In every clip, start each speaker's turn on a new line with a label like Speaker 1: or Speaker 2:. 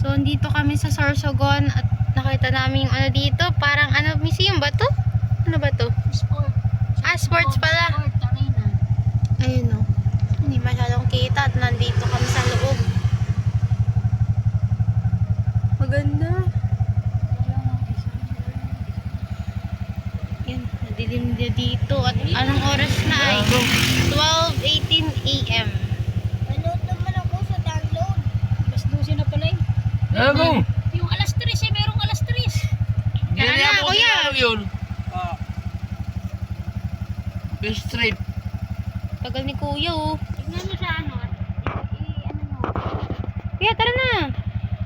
Speaker 1: So, dito kami sa Sorsogon at nakita namin yung ano dito. Parang ano, museum ba to? Ano ba to?
Speaker 2: Sport.
Speaker 1: Sports pala.
Speaker 2: Sport, arena.
Speaker 1: Ayun o. Hindi masyadong kita at nandito kami sa loob. Maganda. Yan, nadilim na dito. At anong oras na ay? 12:18 AM.
Speaker 2: Nanood naman ako sa download. Alas 12 na pala eh.
Speaker 3: Ano?
Speaker 2: Yung alas 3 eh, merong alas 3.
Speaker 1: Tara na, kuya.
Speaker 3: Yun. Best trip.
Speaker 1: Tagal ni kuya oh.
Speaker 2: Tignan mo sa ano. Ano mo.
Speaker 1: Kuya, tara na.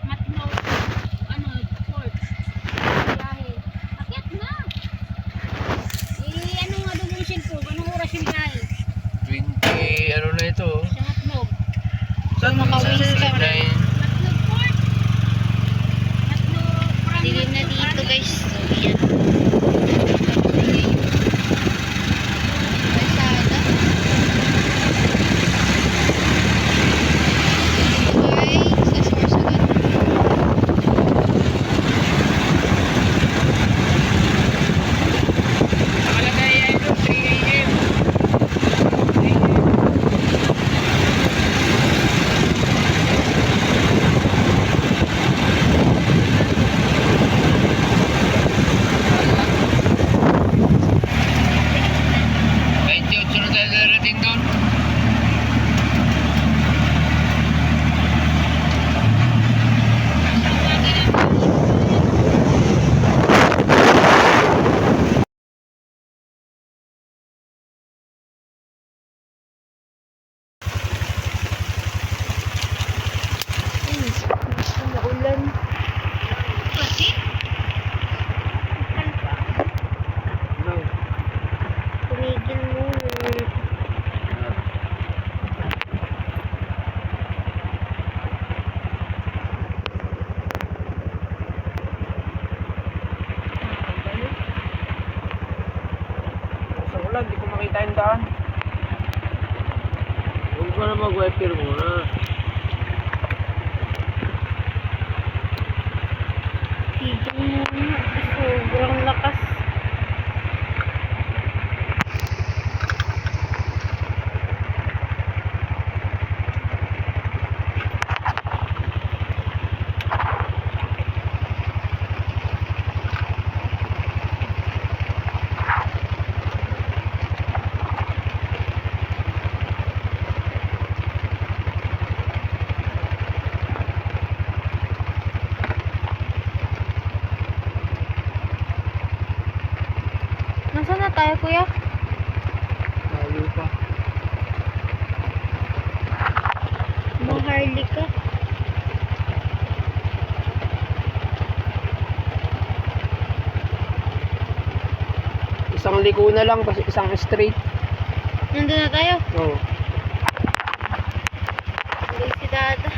Speaker 2: Matno. Ano, sports. Biyahe. Akyat na. Ano nga doon yung cellphone? Anong oras yung biyahe?
Speaker 3: 20, ano na ito?
Speaker 2: Sa Matno.
Speaker 3: Saan
Speaker 1: Makawis ka.
Speaker 2: Matno Port. Matno.
Speaker 1: Dilim na dito guys. So, yan. Kalsada. Ay, sa Sorsogon.
Speaker 3: Nakalagay ay ito, 3 AM. Kahit yung sunod na darating doon.
Speaker 1: Maulan. Tumigil muna.
Speaker 3: Sa ulan, di ko makita yung daan. Huwag ko na mag-wiper muna.
Speaker 1: Tigil muna. Sobrang lakas. Nasaan na tayo, kuya?
Speaker 3: Layo pa.
Speaker 1: Maharlika.
Speaker 3: Isang liko na lang, kasi isang straight.
Speaker 1: Nandun na tayo.
Speaker 3: Oo.
Speaker 1: Tuloy si Dada.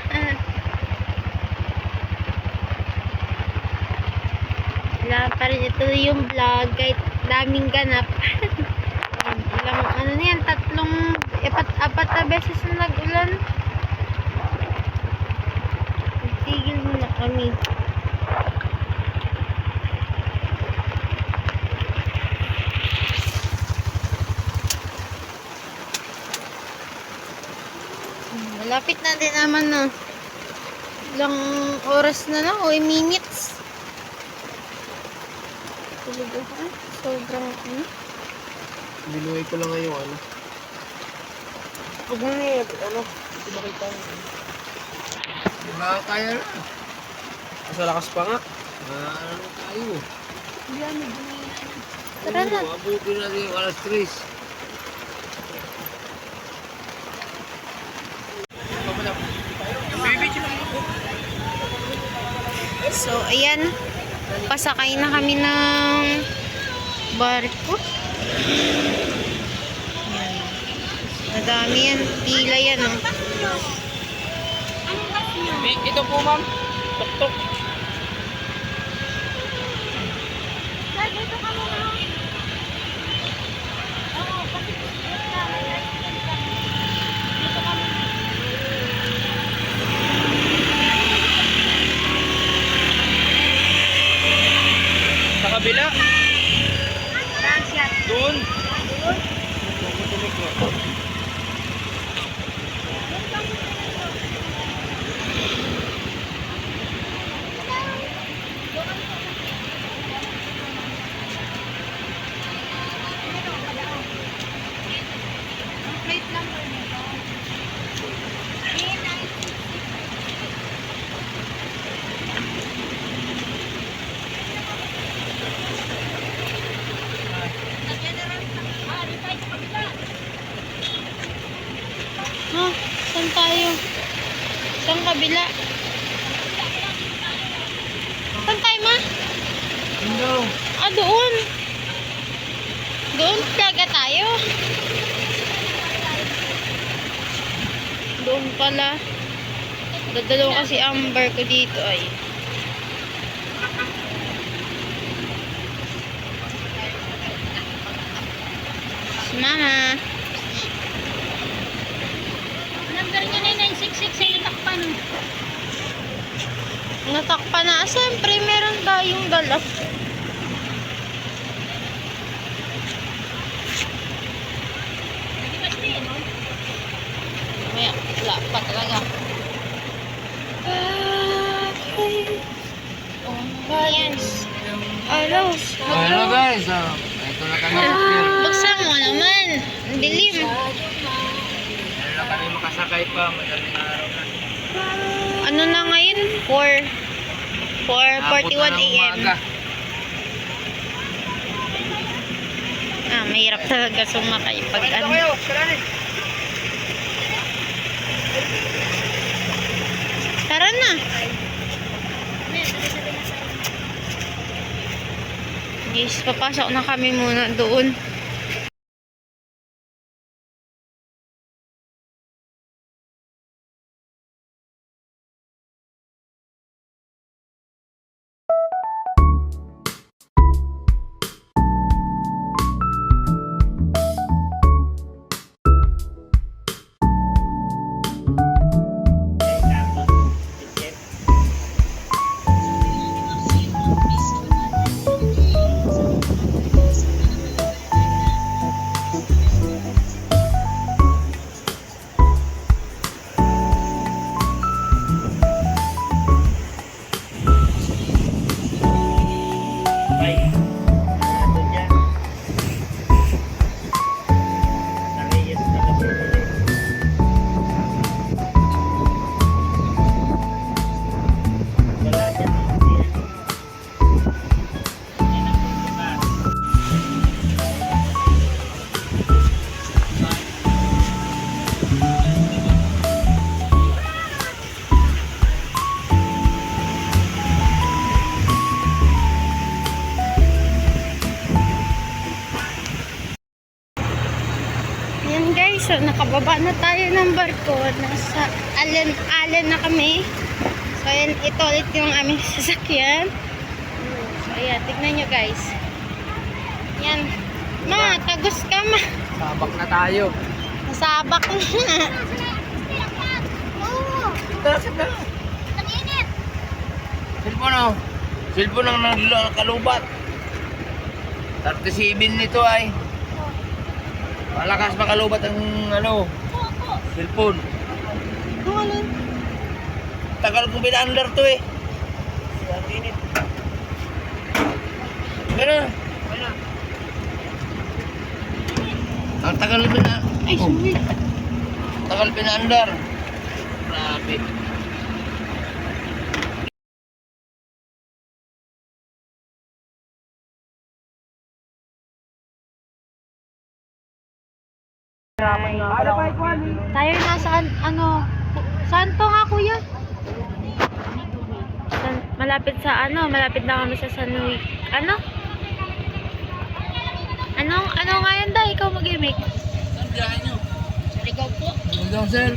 Speaker 1: Wala pa rin ituloy yung vlog kahit daming ganap. Ilang, ano na yan, apat na beses na nag-ulan. Tigil muna kami. Malapit na din naman na. Ilang oras na lang o minutes. Talaga ha? Sobrang ano?
Speaker 3: Binuhay ko lang ngayon, ano. Huwag mo na yun, ano. Hindi makita mo. Di ba kaya na? Sa lakas pa nga. Ano tayo?
Speaker 1: Tara na.
Speaker 3: Abutin natin yung alas 3.
Speaker 1: So, ayan. Pasakay na kami ng barko. Ayan. Madami yan. Pila yan, oh.
Speaker 3: Ito po, ma'am. Tok-tok.
Speaker 2: Dito ka muna. Oo, kasi dito ka muna. Dito ka muna.
Speaker 1: kabila. Saan tayo, ma?
Speaker 3: Ano?
Speaker 1: Ah, doon. Doon talaga tayo. Doon pala. Dadalaw kasi ang bar ko dito ay. Si Mama.
Speaker 2: Number niya na 966 ay natakpan.
Speaker 1: Natakpan na. Siyempre, meron tayong dala. Mamaya, wala pa talaga.
Speaker 2: Ayan.
Speaker 1: Hello.
Speaker 3: Hello guys, ito na kami sa pier.
Speaker 1: Buksan mo naman. Ang dilim.
Speaker 3: Meron na kami makasakay pa, madaling araw na.
Speaker 1: Ano na ngayon? 4:41 a.m. Ah, mahirap talaga sumakay pag ano. Tara na. Yes, papasok na kami muna doon. Yan guys, so nakababa na tayo ng barko. Nasa Allen na kami. So ayan, ito ulit yung aming sasakyan. So ayan, tignan nyo guys. Yan. Ma, tagos ka ma.
Speaker 3: Sabak na tayo.
Speaker 1: Nasabak na.
Speaker 2: Oo. Ang init.
Speaker 3: Cellphone oh. Cellphone ang nakalubat. 37 nito ay. Malakas makalubat ang ano, cellphone.
Speaker 1: Ano ano?
Speaker 3: Tagal ko binaandar to eh. Ang init. Gano'n. Ang tagal
Speaker 1: Ay, sorry.
Speaker 3: tagal binaandar. Grabe.
Speaker 1: Tayo nasaan, ano, saan to nga kuya? Malapit sa ano, malapit na kami sa San Luis. Ano? Ano nga yan daw, ikaw mag-imik?
Speaker 3: Saan biyahe nyo?
Speaker 2: Ligaw po.
Speaker 3: Hanggang sir.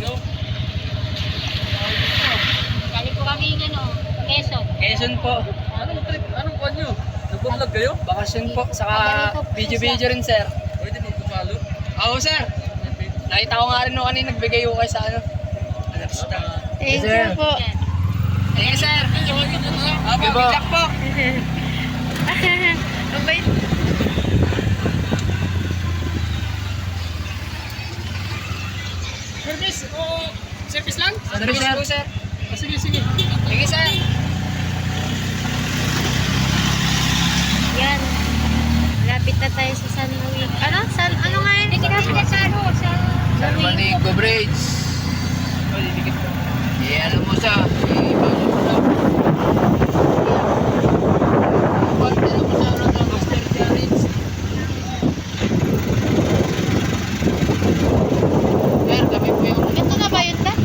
Speaker 2: Galing po kami ng ano, Quezon.
Speaker 3: Quezon po. Anong trip? Anong kwan nyo? Nag-vlog kayo? Bakasyon po. Saka video rin sir. Pwede mo tumalo? Oo sir. Nakita ko nga rin nung kanina nagbigay ko kayo sa ano.
Speaker 1: Thank you po.
Speaker 3: Thank you sir. Okay po. Jack po.
Speaker 1: Mabait.
Speaker 3: Service o service lang? Service po sir. Sige, sige. Sige sir.
Speaker 1: Yan. Malapit na tayo sa San Luis. Ano nga yun?
Speaker 2: Dikit sa ano, sa
Speaker 3: San Juanico Bridge. Ano mo sa? Ipasok mo lang. Ano mo sa ano ng Master Challenge? Sir, kami po yung...
Speaker 1: Ito na ba yun ta?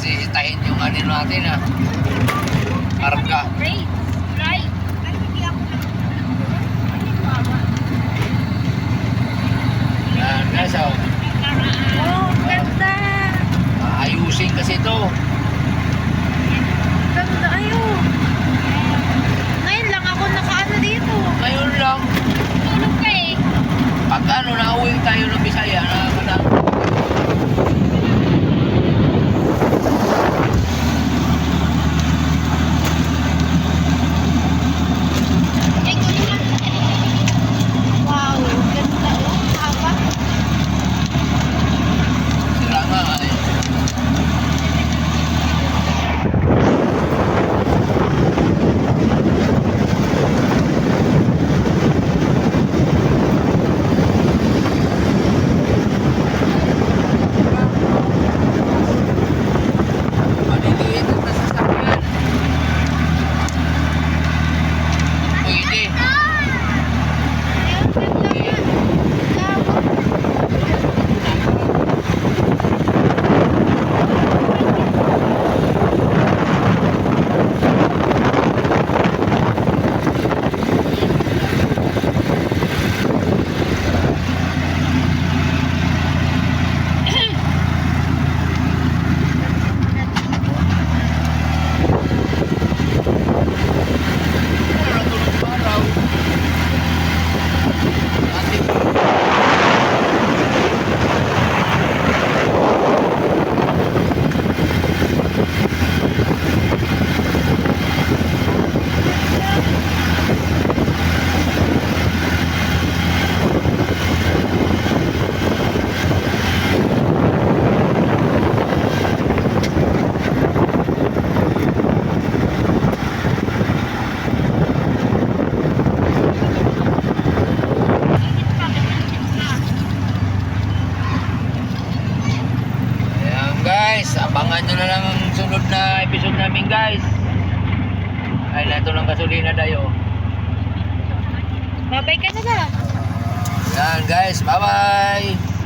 Speaker 3: sisitahin yung ano natin ah. Karga.
Speaker 2: Right. Right. Ay, hindi ako
Speaker 3: Yan guys, oh.
Speaker 1: Oh, ganda.
Speaker 3: Ayusin kasi ito.
Speaker 1: Ganda, ayun. Ngayon lang ako nakaano dito.
Speaker 3: Ngayon lang,
Speaker 2: tulog ka eh.
Speaker 3: pag ano, nauwi tayo ng Bisaya, nakakadang.
Speaker 2: Ay, kunin mo.
Speaker 1: Wow, ganda. Oh, haba.
Speaker 3: Sila nga eh. Maliliit ang nasasakyan. Pwede.
Speaker 1: Ayun, ganda yan. Labo.
Speaker 3: Pero tulog pa raw. Ating Ayan guys, abangan nyo na lang ang sunod na episode namin guys. Ay, nato ng gasolina tayo.
Speaker 1: Babay ka na ba?
Speaker 3: Ayan guys, bye bye!